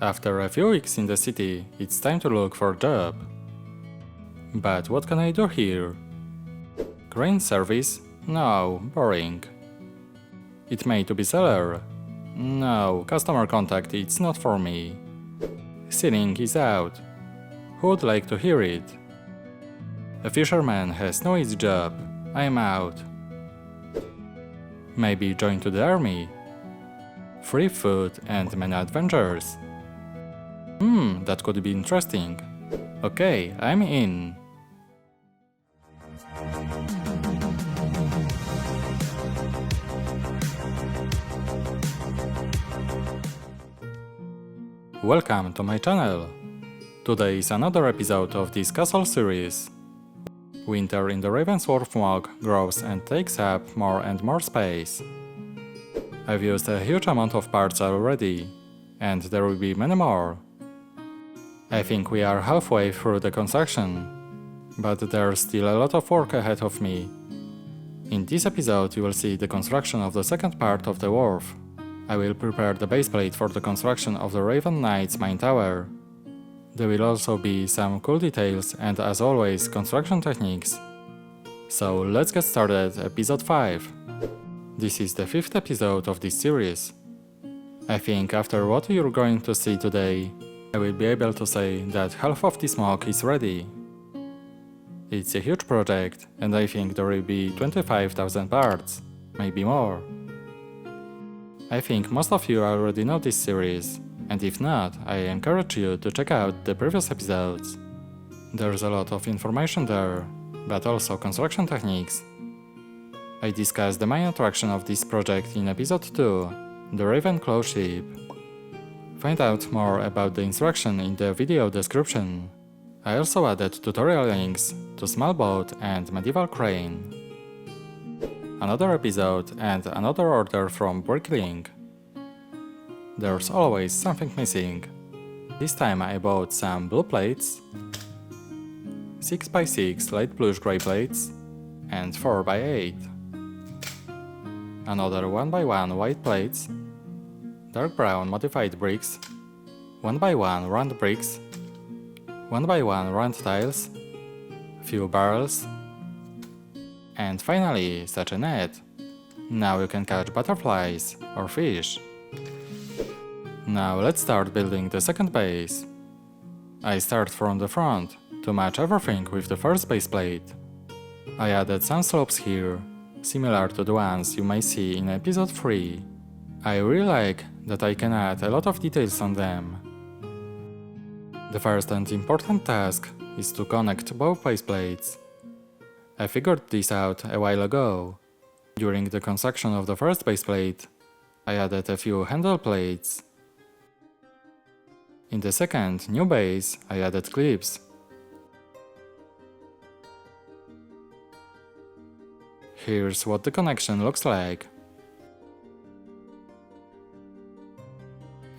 After a few weeks in the city, it's time to look for a job. But what can I do here? Crane service? No, boring. It may to be seller? No, customer contact, it's not for me. Ceiling is out. Who would like to hear it? A fisherman has no easy job. I'm out. Maybe join to the army. Free food and many adventures. That could be interesting. Okay, I'm in. Welcome to my channel. Today is another episode of this castle series. Winter in the Wharf MOC grows and takes up more and more space. I've used a huge amount of parts already, and there will be many more. I think we are halfway through the construction, but there's still a lot of work ahead of me. In this episode you will see the construction of the second part of the wharf. I will prepare the baseplate for the construction of the Raven Knight's main tower. There will also be some cool details and, as always, construction techniques. So let's get started, episode 5. This is the 5th episode of this series. I think after what you're going to see today, I will be able to say that half of this MOC is ready. It's a huge project, and I think there will be 25,000 parts, maybe more. I think most of you already know this series, and if not, I encourage you to check out the previous episodes. There's a lot of information there, but also construction techniques. I discussed the main attraction of this project in episode 2, the Ravenclaw ship. Find out more about the instruction in the video description. I also added tutorial links to small boat and medieval crane. Another episode and another order from Brickling. There's always something missing. This time I bought some blue plates, 6x6 light bluish grey plates, and 4x8. Another 1x1 white plates, dark brown modified bricks, 1x1 round bricks, 1x1 round tiles, few barrels, and finally such a net. Now you can catch butterflies or fish. Now let's start building the second base. I start from the front to match everything with the first base plate. I added some slopes here, similar to the ones you may see in episode 3. I really like that I can add a lot of details on them. The first and important task is to connect both base plates. I figured this out a while ago. During the construction of the first base plate, I added a few handle plates. In the second, new base, I added clips. Here's what the connection looks like.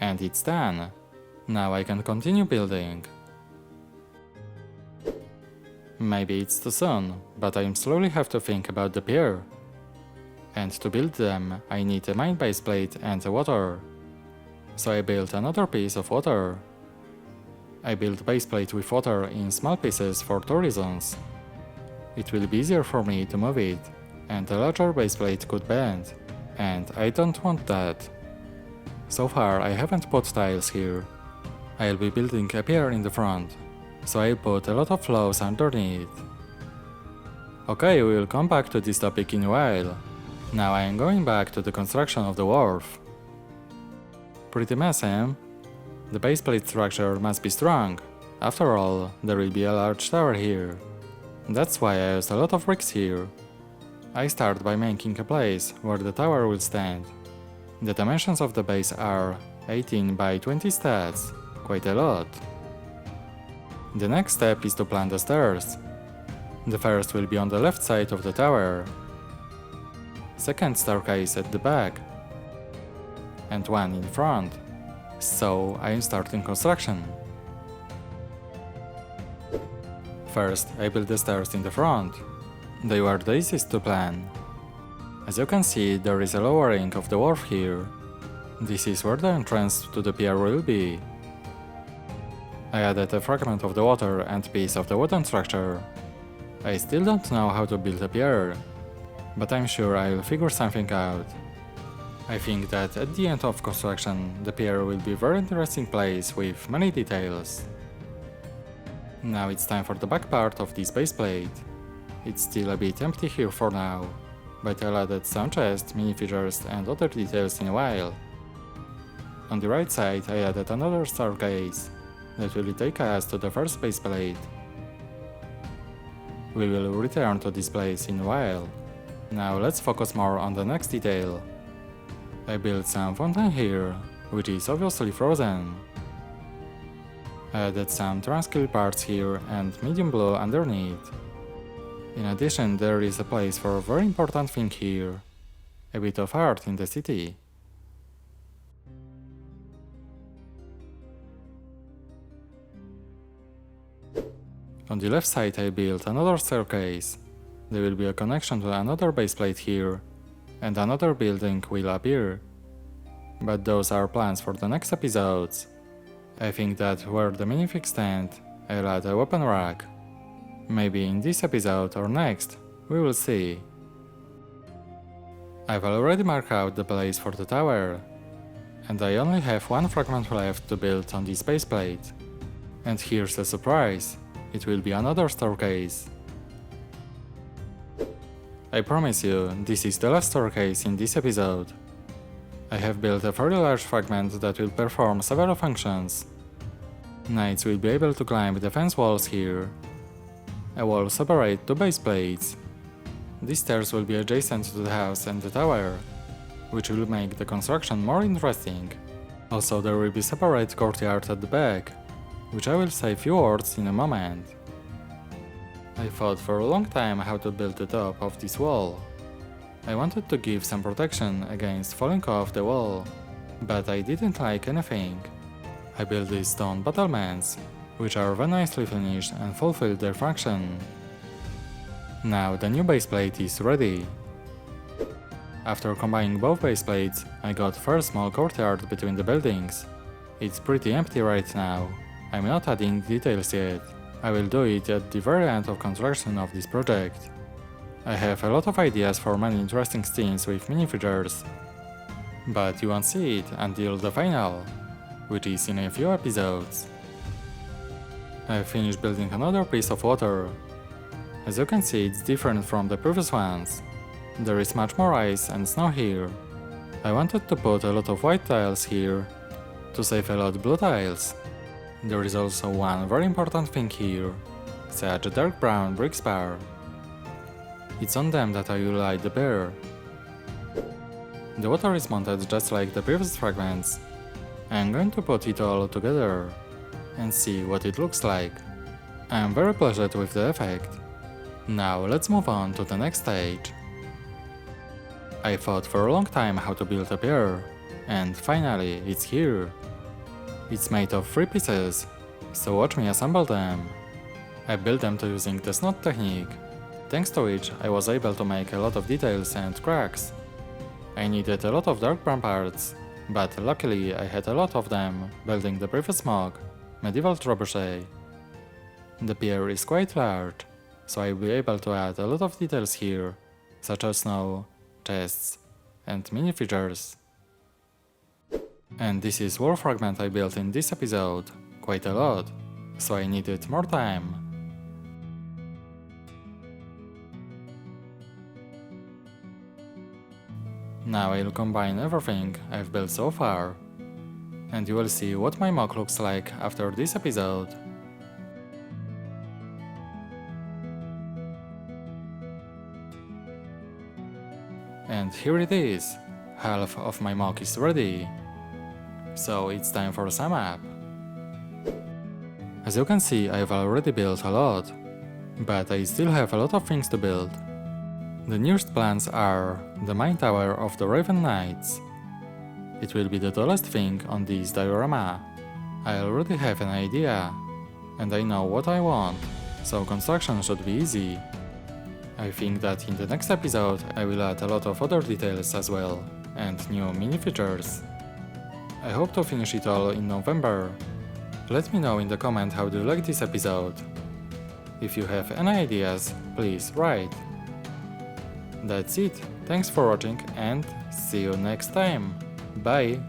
And it's done. Now I can continue building. Maybe it's too soon, but I slowly have to think about the pier. And to build them, I need a main base plate and a water. So I built another piece of water. I built base plate with water in small pieces for 2 reasons. It will be easier for me to move it, and the larger base plate could bend, and I don't want that. So far I haven't put tiles here. I'll be building a pier in the front, so I'll put a lot of flows underneath. Okay, we'll come back to this topic in a while. Now I am going back to the construction of the wharf. Pretty messy, eh? The baseplate structure must be strong. After all, there will be a large tower here. That's why I used a lot of bricks here. I start by making a place where the tower will stand. The dimensions of the base are 18 by 20 stats, quite a lot. The next step is to plan the stairs. The first will be on the left side of the tower. Second staircase at the back. And one in front. So I am starting construction. First, I build the stairs in the front. They were the easiest to plan. As you can see, there is a lowering of the wharf here. This is where the entrance to the pier will be. I added a fragment of the water and piece of the wooden structure. I still don't know how to build a pier, but I'm sure I'll figure something out. I think that at the end of construction, the pier will be a very interesting place with many details. Now it's time for the back part of this baseplate. It's still a bit empty here for now, but I'll add some chests, mini features and other details in a while. On the right side I added another staircase that will take us to the first baseplate. We will return to this place in a while. Now let's focus more on the next detail. I built some fountain here, which is obviously frozen. I added some transcale parts here and medium blue underneath. In addition, there is a place for a very important thing here, a bit of art in the city. On the left side I built another staircase. There will be a connection to another baseplate here, and another building will appear. But those are plans for the next episodes. I think that where the minifigs stand, I'll add a weapon rack. Maybe in this episode or next, we will see. I've already marked out the place for the tower, and I only have one fragment left to build on this baseplate. And here's the surprise, it will be another staircase. I promise you, this is the last staircase in this episode. I have built a very large fragment that will perform several functions. Knights will be able to climb the fence walls here. A wall separates two base plates. These stairs will be adjacent to the house and the tower, which will make the construction more interesting. Also, there will be separate courtyard at the back, which I will say few words in a moment. I thought for a long time how to build the top of this wall. I wanted to give some protection against falling off the wall, but I didn't like anything. I built these stone battlements, which are very nicely finished and fulfill their function. Now the new baseplate is ready. After combining both baseplates, I got first small courtyard between the buildings. It's pretty empty right now. I'm not adding details yet. I will do it at the very end of construction of this project. I have a lot of ideas for many interesting scenes with minifigures, but you won't see it until the final, which is in a few episodes. I finished building another piece of water. As you can see, it's different from the previous ones. There is much more ice and snow here. I wanted to put a lot of white tiles here, to save a lot of blue tiles. There is also one very important thing here, such a dark brown brick spar. It's on them that I will light the pier. The water is mounted just like the previous fragments. I'm going to put it all together and see what it looks like. I'm very pleased with the effect. Now let's move on to the next stage. I thought for a long time how to build a pier, and finally it's here. It's made of 3 pieces, so watch me assemble them. I built them using the snot technique, thanks to which I was able to make a lot of details and cracks. I needed a lot of dark brown parts, but luckily I had a lot of them building the previous MOC, medieval trebuchet. The pier is quite large, so I will be able to add a lot of details here, such as snow, chests, and minifigures. And this is Wharf fragment I built in this episode, quite a lot, so I needed more time. Now I'll combine everything I've built so far, and you will see what my MOC looks like after this episode. And here it is, half of my MOC is ready. So it's time for a sum up. As you can see, I've already built a lot, but I still have a lot of things to build. The newest plans are the main tower of the Raven Knights. It will be the tallest thing on this diorama. I already have an idea, and I know what I want, so construction should be easy. I think that in the next episode I will add a lot of other details as well, and new mini features. I hope to finish it all in November. Let me know in the comment how do you like this episode. If you have any ideas, please write. That's it, thanks for watching and see you next time. Bye!